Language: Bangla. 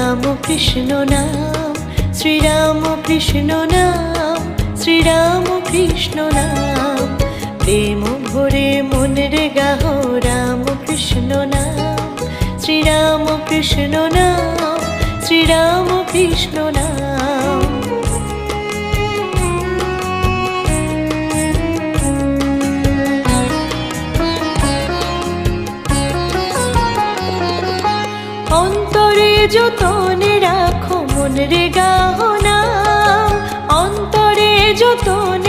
রাম কৃষ্ণ নাম, শ্রীরাম কৃষ্ণ নাম, শ্রীরাম কৃষ্ণ নাম। প্রেম ভরে মনের গাহো রাম কৃষ্ণ নাম, শ্রীরাম কৃষ্ণ নাম, শ্রীরাম কৃষ্ণ নাম। অন্তরে যতনে রাখো মন রে গাহো নাম, অন্তরে যতনে